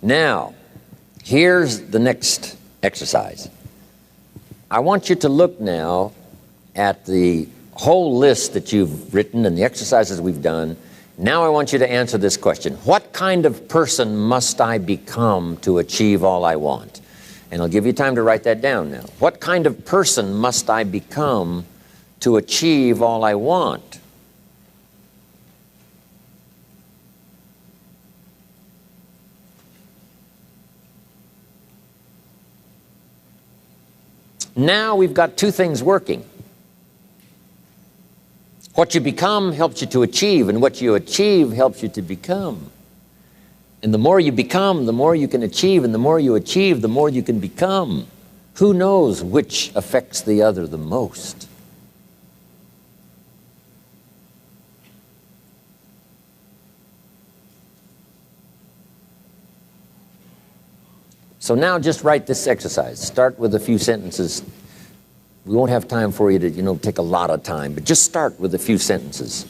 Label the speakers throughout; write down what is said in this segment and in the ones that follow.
Speaker 1: Now, here's the next exercise. I want you to look now at the whole list that you've written and the exercises we've done. Now I want you to answer this question. What kind of person must I become to achieve all I want? And I'll give you time to write that down now. What kind of person must I become to achieve all I want? Now we've got two things working. What you become helps you to achieve, and what you achieve helps you to become. And the more you become, the more you can achieve, and the more you achieve, the more you can become. Who knows which affects the other the most? So now just write this exercise. Start with a few sentences. We won't have time for you to, take a lot of time, but just start with a few sentences.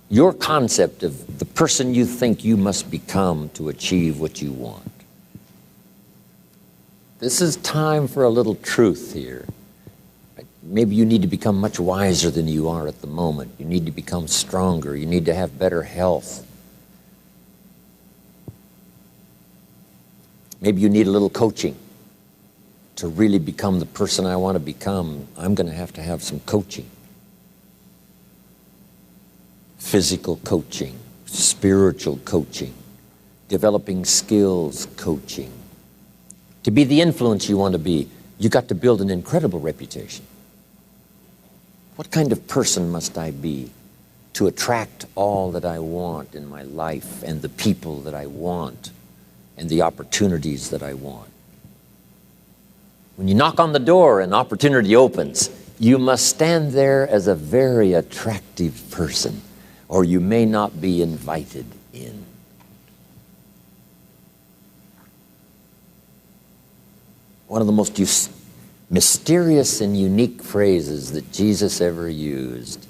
Speaker 1: Your concept of the person you think you must become to achieve what you want. This is time for a little truth here. Maybe you need to become much wiser than you are at the moment. You need to become stronger. You need to have better health. Maybe you need a little coaching to really become the person I want to become. I'm going to have some coaching. Physical coaching, spiritual coaching, developing skills coaching. To be the influence you want to be, you got to build an incredible reputation. What kind of person must I be to attract all that I want in my life and the people that I want and the opportunities that I want? When you knock on the door and opportunity opens, you must stand there as a very attractive person, or you may not be invited in. One of the most mysterious and unique phrases that Jesus ever used.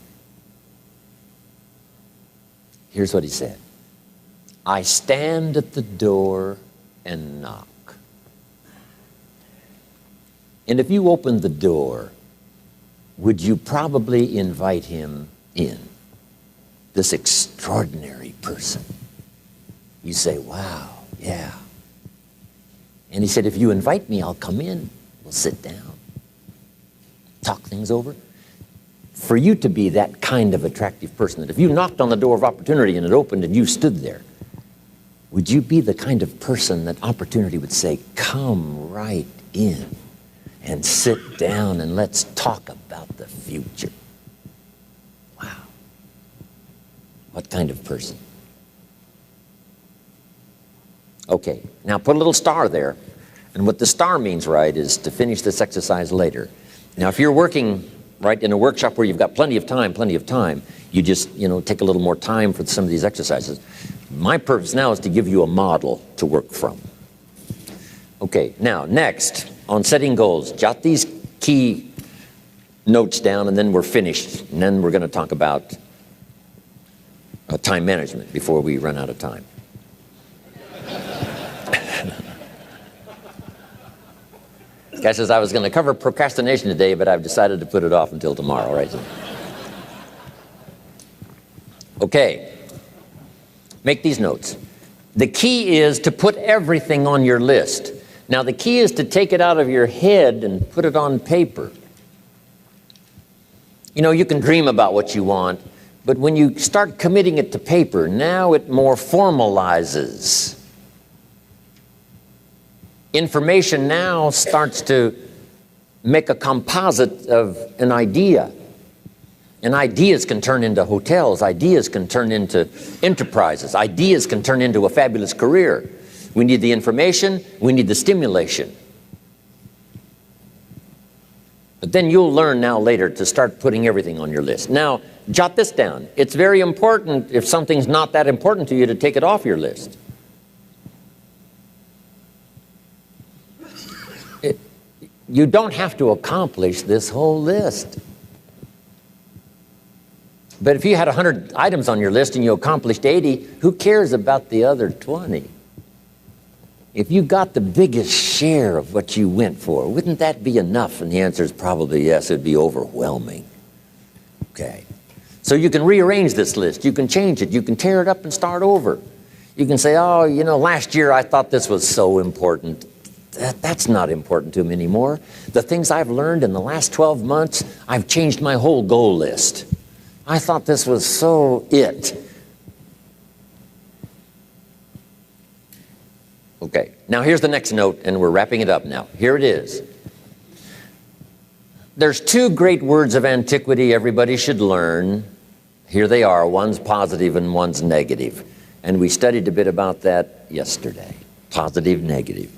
Speaker 1: Here's what he said. I stand at the door and knock. And if you opened the door, would you probably invite him in? This extraordinary person. You say, wow, yeah. And he said, if you invite me, I'll come in. We'll sit down, talk things over. For you to be that kind of attractive person, that if you knocked on the door of opportunity and it opened and you stood there, would you be the kind of person that opportunity would say, come right in and sit down and let's talk about the future? Wow. What kind of person? Okay, now put a little star there. And what the star means, right, is to finish this exercise later. Now, if you're working, right, in a workshop where you've got plenty of time, you just, take a little more time for some of these exercises. My purpose now is to give you a model to work from. Okay, now, next, on setting goals, jot these key notes down, and then we're finished. And then we're going to talk about time management before we run out of time. Guy says, I was going to cover procrastination today, but I've decided to put it off until tomorrow, right? Okay. Make these notes. The key is to put everything on your list. Now, the key is to take it out of your head and put it on paper. You can dream about what you want, but when you start committing it to paper, now it more formalizes. Information now starts to make a composite of an idea. And ideas can turn into hotels. Ideas can turn into enterprises. Ideas can turn into a fabulous career. We need the information. We need the stimulation. But then you'll learn now later to start putting everything on your list. Now, jot this down. It's very important, if something's not that important to you, to take it off your list. You don't have to accomplish this whole list. But if you had 100 items on your list and you accomplished 80, who cares about the other 20? if you got the biggest share of what you went for, wouldn't that be enough? And the answer is probably yes. It'd be overwhelming. Okay. So you can rearrange this list. You can change it. You can tear it up and start over. You can say, oh, you know, last year I thought this was so important. That's not important to me anymore. The things I've learned in the last 12 months, I've changed my whole goal list. I thought this was so it. Okay, now here's the next note, and we're wrapping it up now. Here it is. There's two great words of antiquity everybody should learn. Here they are. One's positive and one's negative. And we studied a bit about that yesterday. Positive, negative.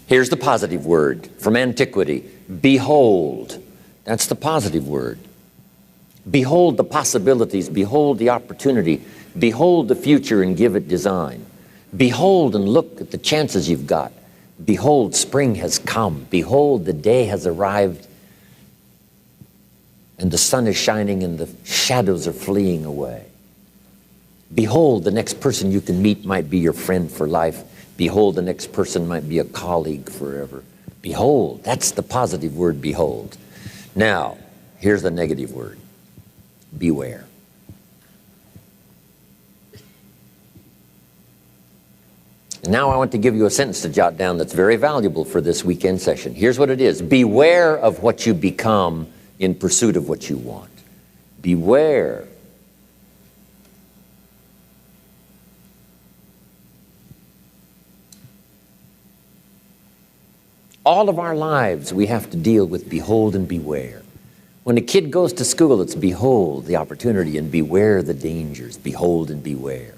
Speaker 1: Here's the positive word from antiquity. Behold. That's the positive word. Behold the possibilities. Behold the opportunity. Behold the future and give it design. Behold and look at the chances you've got. Behold, spring has come. Behold, the day has arrived. And the sun is shining and the shadows are fleeing away. Behold, the next person you can meet might be your friend for life. Behold, the next person might be a colleague forever. Behold, that's the positive word, behold. Now, here's the negative word. Beware. And now I want to give you a sentence to jot down that's very valuable for this weekend session. Here's what it is. Beware of what you become in pursuit of what you want. Beware. All of our lives we have to deal with behold and beware. When a kid goes to school, it's behold the opportunity and beware the dangers. Behold and beware.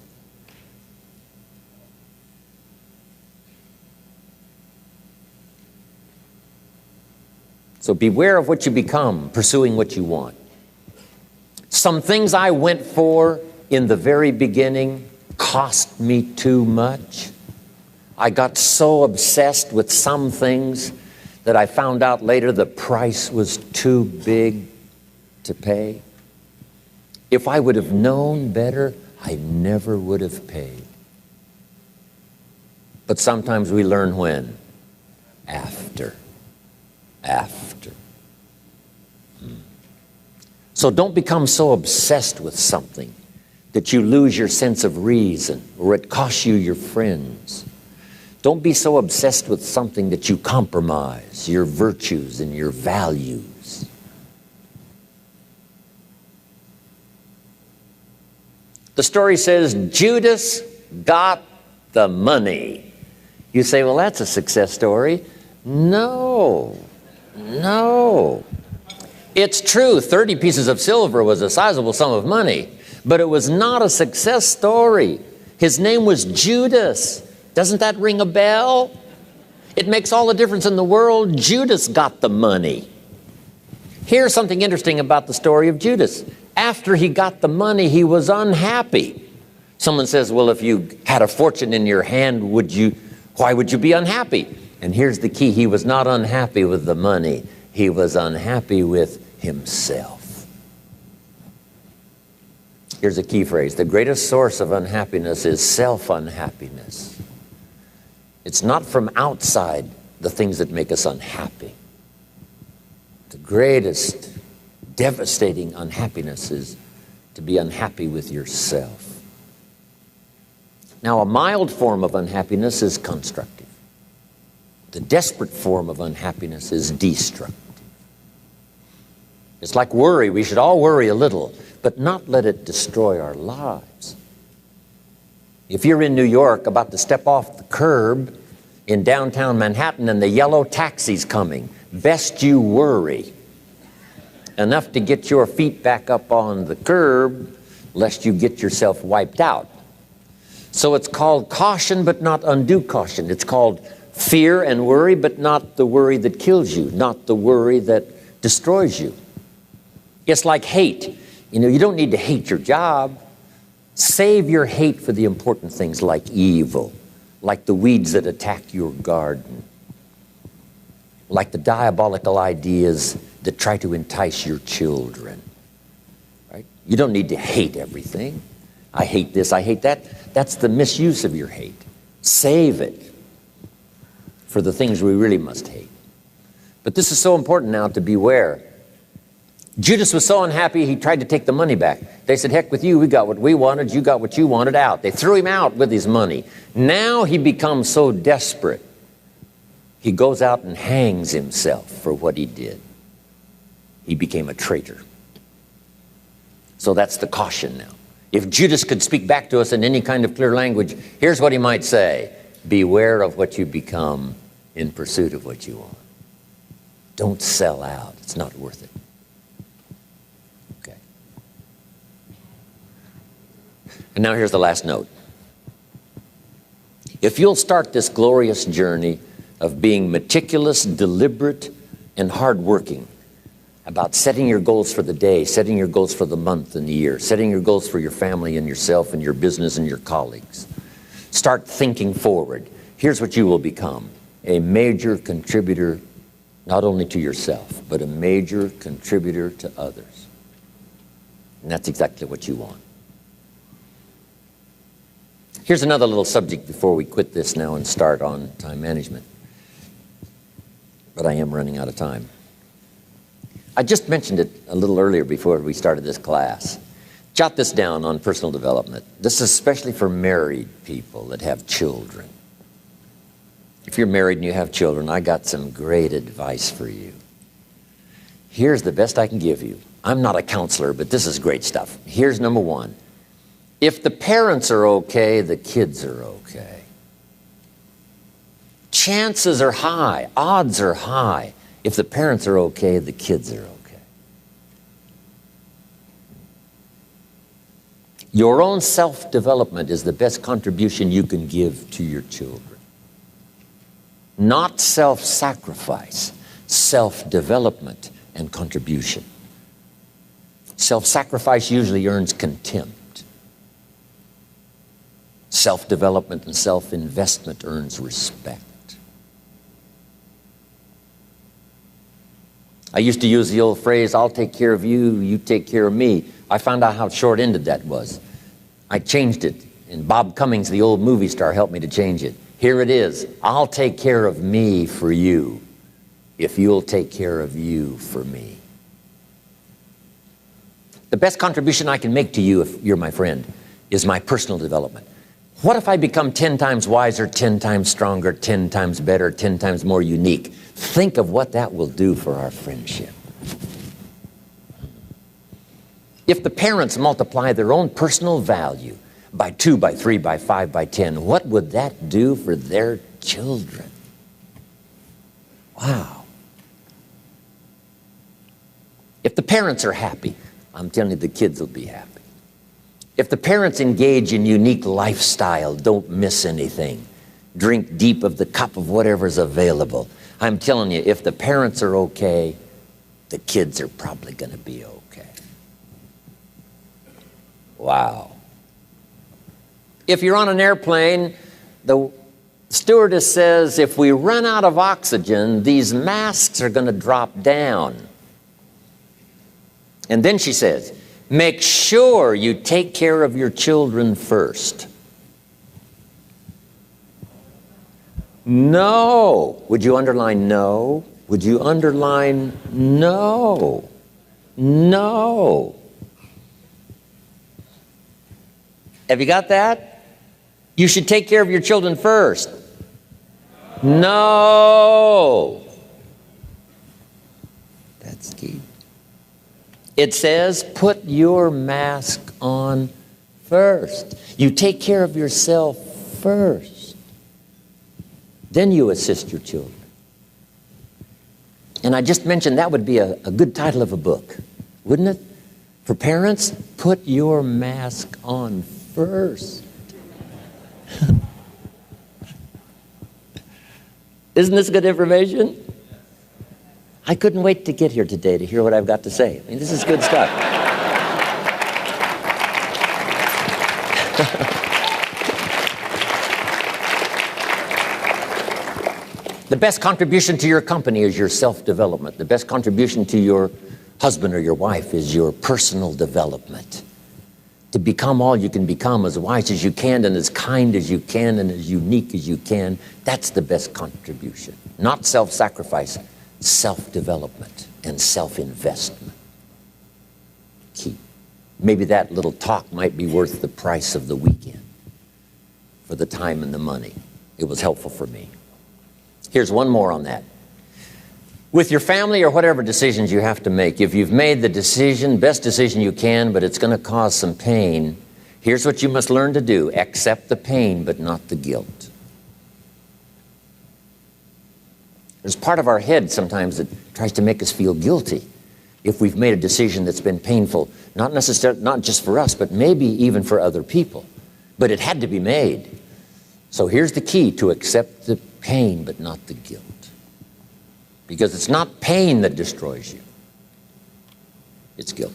Speaker 1: So beware of what you become, pursuing what you want. Some things I went for in the very beginning cost me too much. I got so obsessed with some things that I found out later the price was too big to pay. If I would have known better, I never would have paid. But sometimes we learn when? After. So don't become so obsessed with something that you lose your sense of reason or it costs you your friends. Don't be so obsessed with something that you compromise your virtues and your values. The story says Judas got the money. You say, well, that's a success story. No. It's true, 30 pieces of silver was a sizable sum of money, but it was not a success story. His name was Judas. Doesn't that ring a bell? It makes all the difference in the world. Judas got the money. Here's something interesting about the story of Judas. After he got the money, he was unhappy. Someone says, well, if you had a fortune in your hand, why would you be unhappy? And here's the key. He was not unhappy with the money. He was unhappy with himself. Here's a key phrase. The greatest source of unhappiness is self-unhappiness. It's not from outside the things that make us unhappy. The greatest devastating unhappiness is to be unhappy with yourself. Now, a mild form of unhappiness is constructive. The desperate form of unhappiness is destructive. It's like worry. We should all worry a little, but not let it destroy our lives. If you're in New York about to step off the curb in downtown Manhattan and the yellow taxi's coming, best you worry enough to get your feet back up on the curb lest you get yourself wiped out. So it's called caution, but not undue caution. It's called fear and worry, but not the worry that kills you, not the worry that destroys you. It's like hate. You don't need to hate your job. Save your hate for the important things like evil, like the weeds that attack your garden, like the diabolical ideas that try to entice your children. Right? You don't need to hate everything. I hate this, I hate that. That's the misuse of your hate. Save it. for the things we really must hate. But this is so important now to beware. Judas was so unhappy, he tried to take the money back. They said, heck with you, we got what we wanted, you got what you wanted, out. They threw him out with his money. Now he becomes so desperate, he goes out and hangs himself for what he did. He became a traitor. So that's the caution now. If Judas could speak back to us in any kind of clear language, here's what he might say: beware of what you become in pursuit of what you want. Don't sell out. It's not worth it. Okay. And now here's the last note. If you'll start this glorious journey of being meticulous, deliberate, and hardworking about setting your goals for the day, setting your goals for the month and the year, setting your goals for your family and yourself and your business and your colleagues, start thinking forward. Here's what you will become: a major contributor, not only to yourself, but a major contributor to others. And that's exactly what you want. Here's another little subject before we quit this now and start on time management. But I am running out of time. I just mentioned it a little earlier before we started this class. Jot this down on personal development. This is especially for married people that have children. If you're married and you have children, I got some great advice for you. Here's the best I can give you. I'm not a counselor, but this is great stuff. Here's number one. If the parents are okay, the kids are okay. Chances are high, odds are high. If the parents are okay, the kids are okay. Your own self-development is the best contribution you can give to your children. Not self-sacrifice, self-development and contribution. Self-sacrifice usually earns contempt. Self-development and self-investment earns respect. I used to use the old phrase, I'll take care of you, you take care of me. I found out how short-ended that was. I changed it, and Bob Cummings, the old movie star, helped me to change it. Here it is: I'll take care of me for you if you'll take care of you for me. The best contribution I can make to you, if you're my friend, is my personal development. What if I become 10 times wiser, 10 times stronger, 10 times better, 10 times more unique? Think of what that will do for our friendship. If the parents multiply their own personal value by 2, by 3, by 5, by 10, what would that do for their children? Wow. If the parents are happy, I'm telling you, the kids will be happy. If the parents engage in unique lifestyle, don't miss anything. Drink deep of the cup of whatever's available. I'm telling you, if the parents are okay, the kids are probably going to be okay. Wow. If you're on an airplane, the stewardess says, if we run out of oxygen, these masks are going to drop down. And then she says, make sure you take care of your children first. No. Would you underline no? Would you underline no? No. Have you got that? You should take care of your children first. No. That's key. It says, put your mask on first. You take care of yourself first. Then you assist your children. And I just mentioned that would be a good title of a book, wouldn't it? For parents, put your mask on first. Isn't this good information? I couldn't wait to get here today to hear what I've got to say. I mean, this is good stuff. The best contribution to your company is your self-development. The best contribution to your husband or your wife is your personal development. To become all you can become, as wise as you can and as kind as you can and as unique as you can. That's the best contribution. Not self-sacrifice, self-development and self-investment. Key. Maybe that little talk might be worth the price of the weekend for the time and the money. It was helpful for me. Here's one more on that. With your family or whatever decisions you have to make, if you've made the decision, best decision you can, but it's going to cause some pain, here's what you must learn to do. Accept the pain, but not the guilt. There's part of our head sometimes that tries to make us feel guilty if we've made a decision that's been painful, not just for us, but maybe even for other people. But it had to be made. So here's the key: to accept the pain, but not the guilt. Because it's not pain that destroys you. It's guilt.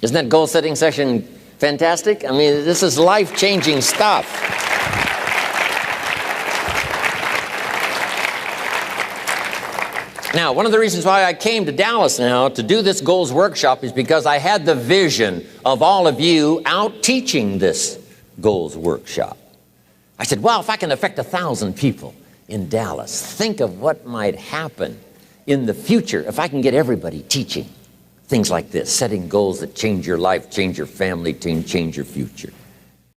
Speaker 1: Isn't that goal-setting session fantastic? I mean, this is life-changing stuff. Now, one of the reasons why I came to Dallas now to do this goals workshop is because I had the vision of all of you out teaching this goals workshop. I said, well, if I can affect 1,000 people in Dallas, think of what might happen in the future if I can get everybody teaching things like this, setting goals that change your life, change your family, change your future.